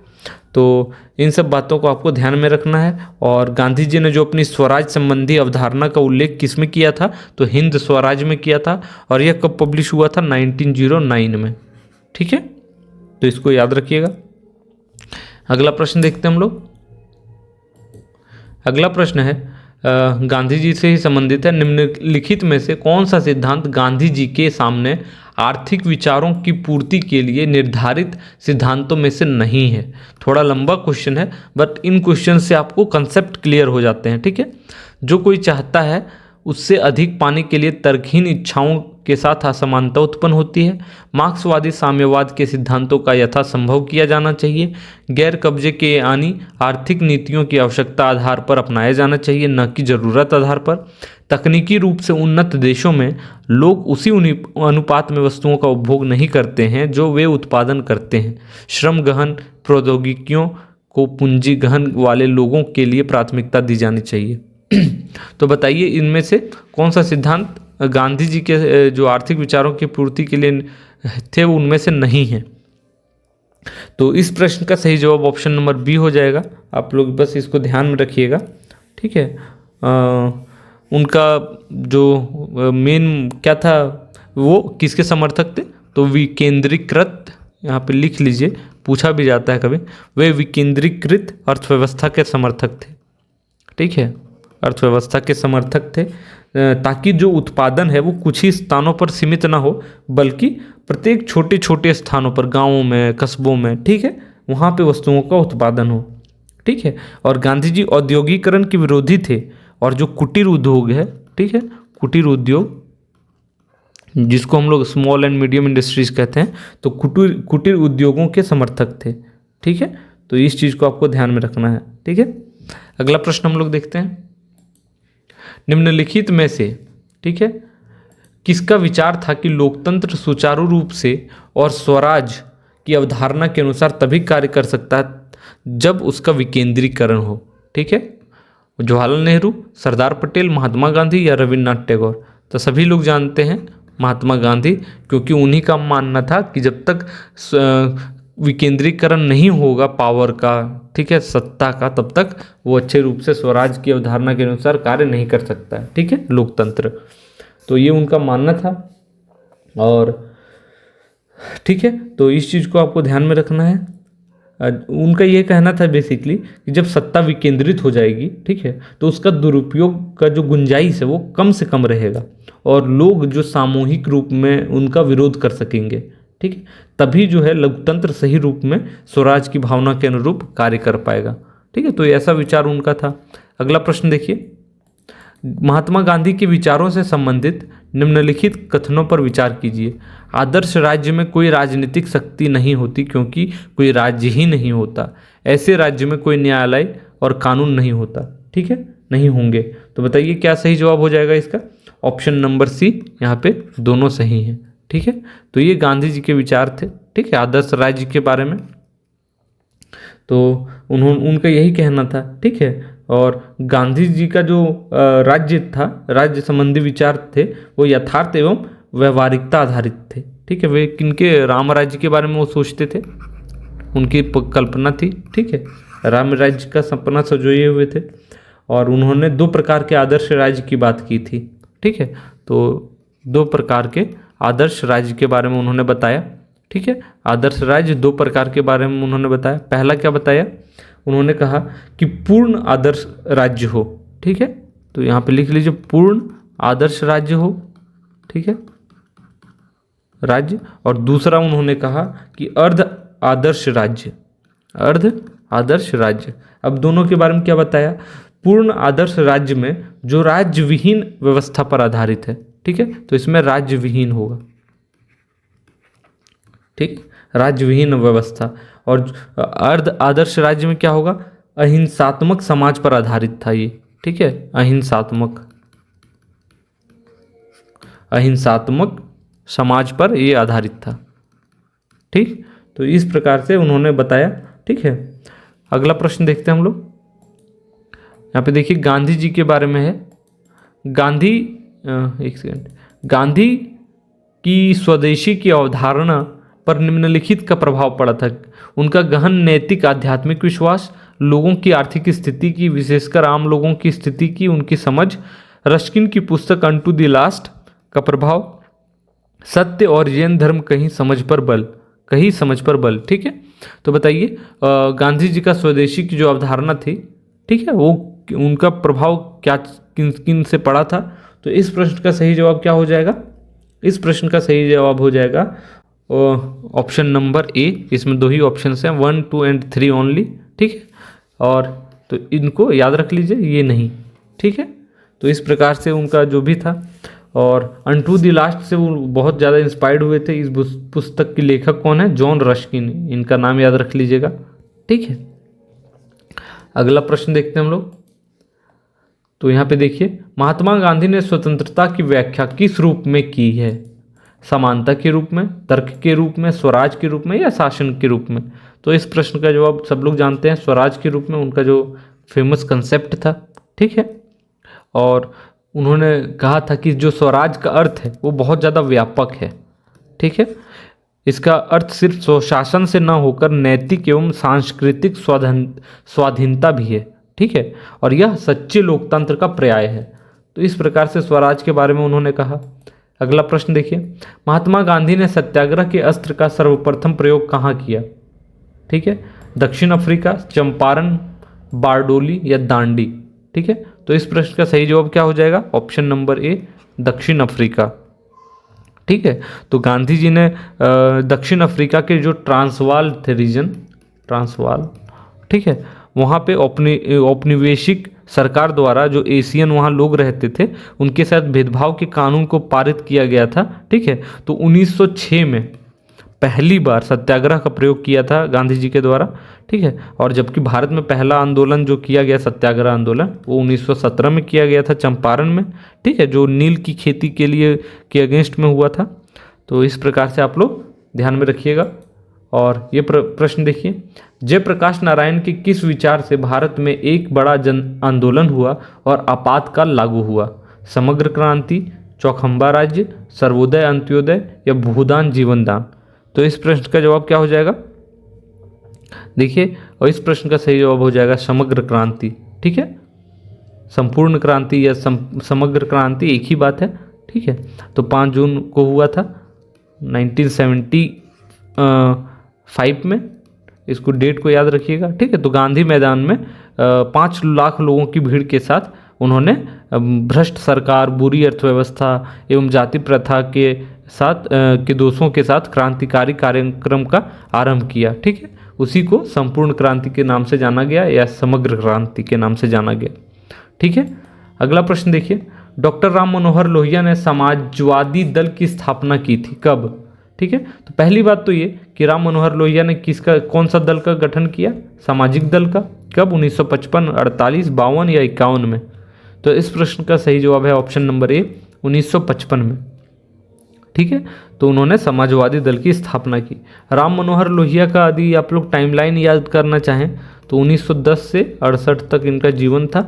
तो इन सब बातों को आपको ध्यान में रखना है। और गांधी जी ने जो अपनी स्वराज संबंधी अवधारणा का उल्लेख किस में किया था? तो हिंद स्वराज में किया था। और यह कब पब्लिश हुआ था? 1909 में, ठीक है। तो इसको याद रखिएगा। अगला प्रश्न देखते हैं हम लोग। अगला प्रश्न है गांधी जी से ही संबंधित है। निम्नलिखित में से कौन सा सिद्धांत गांधी जी के सामने आर्थिक विचारों की पूर्ति के लिए निर्धारित सिद्धांतों में से नहीं है? थोड़ा लंबा क्वेश्चन है, बट इन क्वेश्चन से आपको कंसेप्ट क्लियर हो जाते हैं, ठीक है। जो कोई चाहता है उससे अधिक पाने के लिए तर्कहीन इच्छाओं के साथ असमानता उत्पन्न होती है। मार्क्सवादी साम्यवाद के सिद्धांतों का यथासंभव किया जाना चाहिए। गैर कब्जे के यानी आर्थिक नीतियों की आवश्यकता आधार पर अपनाया जाना चाहिए, न कि जरूरत आधार पर। तकनीकी रूप से उन्नत देशों में लोग उसी अनुपात में वस्तुओं का उपभोग नहीं करते हैं जो वे उत्पादन करते हैं। श्रम गहन प्रौद्योगिकियों को पूंजी गहन वाले लोगों के लिए प्राथमिकता दी जानी चाहिए। तो बताइए इनमें से कौन सा सिद्धांत गांधी जी के जो आर्थिक विचारों की पूर्ति के लिए थे वो उनमें से नहीं है? तो इस प्रश्न का सही जवाब ऑप्शन नंबर बी हो जाएगा। आप लोग बस इसको ध्यान में रखिएगा, ठीक है। उनका जो मेन क्या था, वो किसके समर्थक थे? तो विकेंद्रीकृत, यहाँ पे लिख लीजिए, पूछा भी जाता है कभी, वे विकेंद्रीकृत अर्थव्यवस्था के समर्थक थे, ठीक है, अर्थव्यवस्था के समर्थक थे, ताकि जो उत्पादन है वो कुछ ही स्थानों पर सीमित ना हो बल्कि प्रत्येक छोटे छोटे स्थानों पर, गांवों में, कस्बों में, ठीक है, वहाँ पे वस्तुओं का उत्पादन हो, ठीक है। और गांधी जी औद्योगिकरण के विरोधी थे और जो कुटीर उद्योग है, ठीक है, कुटीर उद्योग जिसको हम लोग स्मॉल एंड मीडियम इंडस्ट्रीज कहते हैं, तो कुटीर उद्योगों के समर्थक थे, ठीक है। तो इस चीज़ को आपको ध्यान में रखना है, ठीक है। अगला प्रश्न हम लोग देखते हैं। निम्नलिखित में से, ठीक है, किसका विचार था कि लोकतंत्र सुचारू रूप से और स्वराज की अवधारणा के अनुसार तभी कार्य कर सकता है जब उसका विकेंद्रीकरण हो, ठीक है। जवाहरलाल नेहरू, सरदार पटेल, महात्मा गांधी या रविन्द्रनाथ टैगोर? तो सभी लोग जानते हैं महात्मा गांधी, क्योंकि उन्हीं का मानना था कि जब तक विकेंद्रीकरण नहीं होगा पावर का, ठीक है, सत्ता का, तब तक वो अच्छे रूप से स्वराज की अवधारणा के अनुसार कार्य नहीं कर सकता है, ठीक है, लोकतंत्र। तो ये उनका मानना था। और ठीक है, तो इस चीज़ को आपको ध्यान में रखना है। उनका ये कहना था बेसिकली कि जब सत्ता विकेंद्रित हो जाएगी, ठीक है, तो उसका दुरुपयोग का जो गुंजाइश है वो कम से कम रहेगा और लोग जो सामूहिक रूप में उनका विरोध कर सकेंगे, ठीक है, तभी जो है लोकतंत्र सही रूप में स्वराज की भावना के अनुरूप कार्य कर पाएगा, ठीक है। तो ऐसा विचार उनका था। अगला प्रश्न देखिए, महात्मा गांधी के विचारों से संबंधित निम्नलिखित कथनों पर विचार कीजिए। आदर्श राज्य में कोई राजनीतिक शक्ति नहीं होती क्योंकि कोई राज्य ही नहीं होता। ऐसे राज्य में कोई न्यायालय और कानून नहीं होता, ठीक है, नहीं होंगे। तो बताइए क्या सही जवाब हो जाएगा इसका? ऑप्शन नंबर सी, यहाँ पे दोनों सही हैं, ठीक है। तो ये गांधी जी के विचार थे, ठीक है, आदर्श राज्य के बारे में। तो उनका यही कहना था, ठीक है। और गांधी जी का जो राज्य था, राज्य संबंधी विचार थे, वो यथार्थ एवं व्यवहारिकता आधारित थे, ठीक है। वे किनके राम राज्य के बारे में वो सोचते थे, उनकी कल्पना थी, ठीक है, राम राज्य का सपना सजोए हुए थे। और उन्होंने दो प्रकार के आदर्श राज्य की बात की थी, ठीक है। तो दो प्रकार के आदर्श राज्य के बारे में उन्होंने बताया, ठीक है। आदर्श राज्य दो प्रकार के बारे में उन्होंने बताया। पहला क्या बताया? उन्होंने कहा कि पूर्ण आदर्श राज्य हो, ठीक है। तो यहाँ पे लिख लीजिए, पूर्ण आदर्श राज्य हो, ठीक है, राज्य। और दूसरा उन्होंने कहा कि अर्ध आदर्श राज्य, अर्ध आदर्श राज्य। अब दोनों के बारे में क्या बताया? पूर्ण आदर्श राज्य में जो राज्य विहीन व्यवस्था पर आधारित है, ठीक है, तो इसमें राज्य विहीन होगा, ठीक, राज्य विहीन व्यवस्था। और अर्ध आदर्श राज्य में क्या होगा? अहिंसात्मक समाज पर आधारित था ये, ठीक है, अहिंसात्मक समाज पर ये आधारित था, ठीक। तो इस प्रकार से उन्होंने बताया, ठीक है। अगला प्रश्न देखते हैं हम लोग। यहाँ पे देखिए गांधी जी के बारे में है। गांधी की स्वदेशी की अवधारणा पर निम्नलिखित का प्रभाव पड़ा था। उनका गहन नैतिक आध्यात्मिक विश्वास, लोगों की आर्थिक स्थिति की, विशेषकर आम लोगों की स्थिति की उनकी समझ, रस्किन की पुस्तक अनटू द लास्ट का प्रभाव, सत्य और जैन धर्म कहीं समझ पर बल, ठीक है। तो बताइए गांधी जी का स्वदेशी की जो अवधारणा थी, ठीक है, वो उनका प्रभाव क्या किन किन से पड़ा था? तो इस प्रश्न का सही जवाब क्या हो जाएगा? इस प्रश्न का सही जवाब हो जाएगा ऑप्शन नंबर ए। इसमें दो ही ऑप्शन हैं, 1, 2 एंड 3 ओनली, ठीक है। और तो इनको याद रख लीजिए, ये नहीं, ठीक है। तो इस प्रकार से उनका जो भी था। और अनटू द लास्ट से वो बहुत ज़्यादा इंस्पायर्ड हुए थे। इस पुस्तक के लेखक कौन है? जॉन रस्किन, इनका नाम याद रख लीजिएगा, ठीक है। अगला प्रश्न देखते हैं हम लोग। तो यहाँ पे देखिए, महात्मा गांधी ने स्वतंत्रता की व्याख्या किस रूप में की है? समानता के रूप में, तर्क के रूप में, स्वराज के रूप में या शासन के रूप में? तो इस प्रश्न का जवाब सब लोग जानते हैं, स्वराज के रूप में उनका जो फेमस कंसेप्ट था, ठीक है। और उन्होंने कहा था कि जो स्वराज का अर्थ है वो बहुत ज़्यादा व्यापक है, ठीक है। इसका अर्थ सिर्फ स्वशासन से न होकर नैतिक एवं सांस्कृतिक स्वाधीनता भी है, ठीक है। और यह सच्चे लोकतंत्र का पर्याय है। तो इस प्रकार से स्वराज के बारे में उन्होंने कहा। अगला प्रश्न देखिए, महात्मा गांधी ने सत्याग्रह के अस्त्र का सर्वप्रथम प्रयोग कहाँ किया? ठीक है, दक्षिण अफ्रीका, चंपारण, बारडोली या दांडी, ठीक है। तो इस प्रश्न का सही जवाब क्या हो जाएगा? ऑप्शन नंबर ए, दक्षिण अफ्रीका, ठीक है। तो गांधी जी ने दक्षिण अफ्रीका के जो ट्रांसवाल थे रीजन, ट्रांसवाल, ठीक है, वहाँ पे औपनिवेशिक सरकार द्वारा जो एशियन वहाँ लोग रहते थे उनके साथ भेदभाव के कानून को पारित किया गया था, ठीक है। तो 1906 में पहली बार सत्याग्रह का प्रयोग किया था गांधी जी के द्वारा, ठीक है। और जबकि भारत में पहला आंदोलन जो किया गया सत्याग्रह आंदोलन वो 1917 में किया गया था चंपारण में, ठीक है, जो नील की खेती के लिए के अगेंस्ट में हुआ था। तो इस प्रकार से आप लोग ध्यान में रखिएगा। और ये प्रश्न देखिए, जयप्रकाश नारायण के किस विचार से भारत में एक बड़ा जन आंदोलन हुआ और आपातकाल लागू हुआ? समग्र क्रांति, चौखंबा राज्य, सर्वोदय अंत्योदय या भूदान जीवनदान? तो इस प्रश्न का जवाब क्या हो जाएगा? देखिए, और इस प्रश्न का सही जवाब हो जाएगा समग्र क्रांति, ठीक है। संपूर्ण क्रांति या समग्र क्रांति एक ही बात है, ठीक है। तो 5 जून को हुआ था 1975 में, इसको डेट को याद रखिएगा, ठीक है। तो गांधी मैदान में 5 लाख लोगों की भीड़ के साथ उन्होंने भ्रष्ट सरकार, बुरी अर्थव्यवस्था एवं जाति प्रथा के साथ के दोषों के साथ क्रांतिकारी कार्यक्रम का आरंभ किया, ठीक है। उसी को संपूर्ण क्रांति के नाम से जाना गया या समग्र क्रांति के नाम से जाना गया, ठीक है। अगला प्रश्न देखिए, डॉक्टर राम मनोहर लोहिया ने समाजवादी दल की स्थापना की थी, कब? ठीक है, तो पहली बात तो ये कि राम मनोहर लोहिया ने कौन सा दल का गठन किया? सामाजिक दल का। कब? 1955, 48, 52 या 51 में? तो इस प्रश्न का सही जवाब है ऑप्शन नंबर ए, 1955 में, ठीक है। तो उन्होंने समाजवादी दल की स्थापना की। राम मनोहर लोहिया का यदि आप लोग टाइमलाइन याद करना चाहें तो 1910 से 68 तक इनका जीवन था,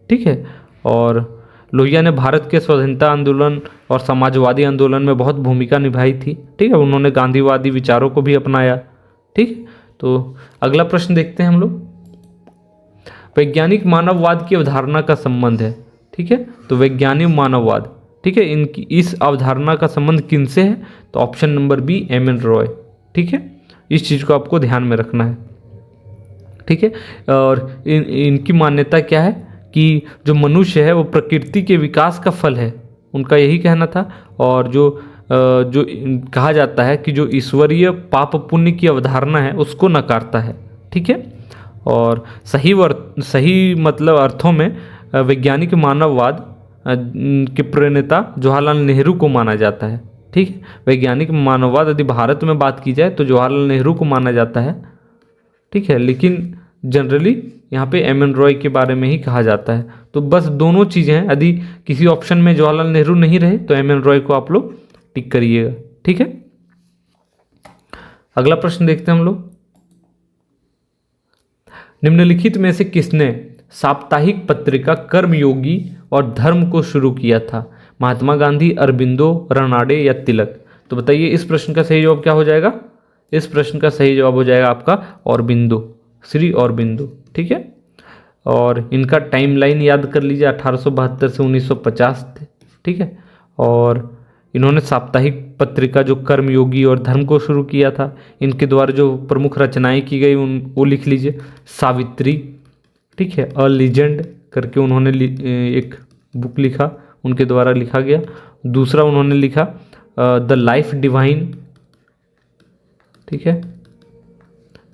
ठीक है। और लोहिया ने भारत के स्वाधीनता आंदोलन और समाजवादी आंदोलन में बहुत भूमिका निभाई थी, ठीक है। उन्होंने गांधीवादी विचारों को भी अपनाया, ठीक है। तो अगला प्रश्न देखते हैं हम लोग, वैज्ञानिक मानववाद की अवधारणा का संबंध है, ठीक है। तो वैज्ञानिक मानववाद, ठीक है, इनकी इस अवधारणा का संबंध किनसे है? तो option number B, M N Roy, ठीक है। इस चीज़ को आपको ध्यान में रखना है, ठीक है। और इनकी मान्यता क्या है कि जो मनुष्य है वो प्रकृति के विकास का फल है, उनका यही कहना था। और जो कहा जाता है कि जो ईश्वरीय पाप पुण्य की अवधारणा है उसको नकारता है, ठीक है। और सही मतलब अर्थों में वैज्ञानिक मानववाद के प्रणेता जवाहरलाल नेहरू को माना जाता है, ठीक है। वैज्ञानिक मानववाद यदि भारत में बात की जाए तो जवाहरलाल नेहरू को माना जाता है, ठीक है। लेकिन जनरली यहाँ पे एम एन रॉय के बारे में ही कहा जाता है। तो बस दोनों चीज़ें हैं, यदि किसी ऑप्शन में जवाहरलाल नेहरू नहीं रहे तो एम एन रॉय को आप लोग टिक करिएगा, ठीक है। अगला प्रश्न देखते हैं हम लोग, निम्नलिखित में से किसने साप्ताहिक पत्रिका कर्मयोगी और धर्म को शुरू किया था? महात्मा गांधी, अरबिंदो, रानाडे या तिलक? तो बताइए इस प्रश्न का सही जवाब क्या हो जाएगा? इस प्रश्न का सही जवाब हो जाएगा आपका औरबिंदो, श्री औरबिंदो, ठीक है। और इनका टाइमलाइन याद कर लीजिए, 1872 से 1950 थे, ठीक है। और इन्होंने साप्ताहिक पत्रिका जो कर्मयोगी और धर्म को शुरू किया था, इनके द्वारा जो प्रमुख रचनाएं की गई वो लिख लीजिए। सावित्री, ठीक है, अ लीजेंड करके उन्होंने एक बुक लिखा, उनके द्वारा लिखा गया। दूसरा उन्होंने लिखा द लाइफ डिवाइन, ठीक है।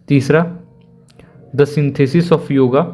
तीसरा द सिंथेसिस ऑफ योगा,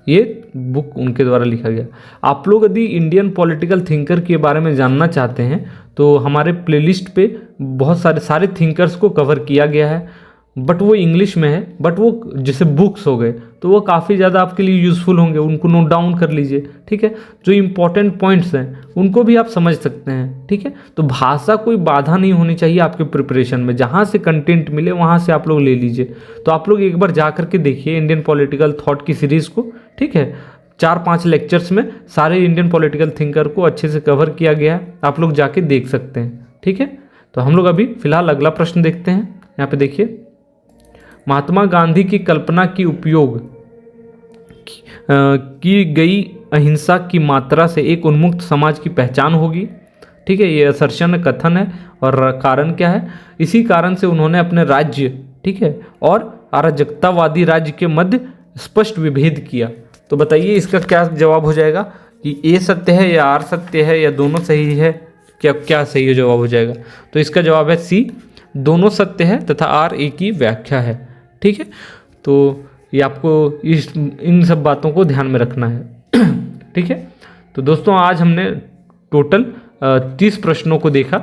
ये बुक उनके द्वारा लिखा गया। आप लोग यदि इंडियन पॉलिटिकल थिंकर के बारे में जानना चाहते हैं तो हमारे प्लेलिस्ट पे बहुत सारे थिंकर्स को कवर किया गया है, बट वो इंग्लिश में है, बट वो जैसे बुक्स हो गए तो वो काफ़ी ज़्यादा आपके लिए यूज़फुल होंगे, उनको नोट डाउन कर लीजिए, ठीक है। जो इम्पोर्टेंट पॉइंट्स हैं उनको भी आप समझ सकते हैं, ठीक है। तो भाषा कोई बाधा नहीं होनी चाहिए आपके प्रिपरेशन में, जहाँ से कंटेंट मिले वहाँ से आप लोग ले लीजिए। तो आप लोग एक बार जा करके देखिए इंडियन पॉलिटिकल थॉट की सीरीज़ को, ठीक है। 4-5 लेक्चर्स में सारे इंडियन पॉलिटिकल थिंकर को अच्छे से कवर किया गया है, आप लोग जाके देख सकते हैं, ठीक है। तो हम लोग अभी फिलहाल अगला प्रश्न देखते हैं। यहाँ पे देखिए, महात्मा गांधी की कल्पना की उपयोग की गई अहिंसा की मात्रा से एक उन्मुक्त समाज की पहचान होगी, ठीक है। ये असर्शन कथन है और कारण क्या है? इसी कारण से उन्होंने अपने राज्य, ठीक है, और अराजकतावादी राज्य के मध्य स्पष्ट विभेद किया। तो बताइए इसका क्या जवाब हो जाएगा कि ए सत्य है या आर सत्य है या दोनों सही है? क्या सही है जवाब हो जाएगा? तो इसका जवाब है सी, दोनों सत्य है तथा आर ए की व्याख्या है, ठीक है। तो ये आपको इन सब बातों को ध्यान में रखना है, ठीक है। तो दोस्तों आज हमने टोटल 30 प्रश्नों को देखा,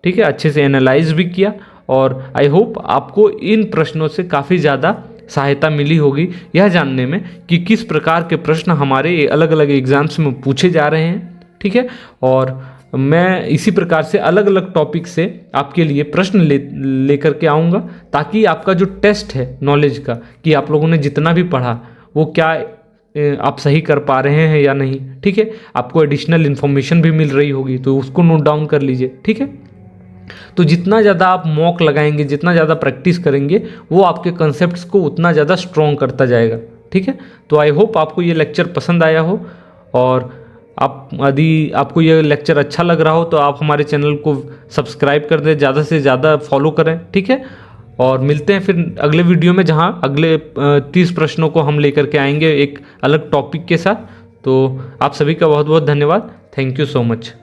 ठीक है, अच्छे से एनालाइज भी किया और आई होप आपको इन प्रश्नों से काफ़ी ज़्यादा सहायता मिली होगी यह जानने में कि किस प्रकार के प्रश्न हमारे अलग अलग एग्जाम्स में पूछे जा रहे हैं, ठीक है। और मैं इसी प्रकार से अलग अलग टॉपिक से आपके लिए प्रश्न लेकर के आऊँगा ताकि आपका जो टेस्ट है नॉलेज का कि आप लोगों ने जितना भी पढ़ा वो क्या आप सही कर पा रहे हैं या नहीं, ठीक है। आपको एडिशनल इन्फॉर्मेशन भी मिल रही होगी तो उसको नोट डाउन कर लीजिए, ठीक है। तो जितना ज़्यादा आप मॉक लगाएंगे, जितना ज़्यादा प्रैक्टिस करेंगे, वो आपके कंसेप्ट्स को उतना ज़्यादा स्ट्रॉन्ग करता जाएगा, ठीक है। तो आई होप आपको ये लेक्चर पसंद आया हो और आप यदि आपको यह लेक्चर अच्छा लग रहा हो तो आप हमारे चैनल को सब्सक्राइब कर दें, ज़्यादा से ज़्यादा फॉलो करें, ठीक है। और मिलते हैं फिर अगले वीडियो में, जहां अगले 30 प्रश्नों को हम लेकर के आएंगे एक अलग टॉपिक के साथ। तो आप सभी का बहुत बहुत धन्यवाद। Thank you so much.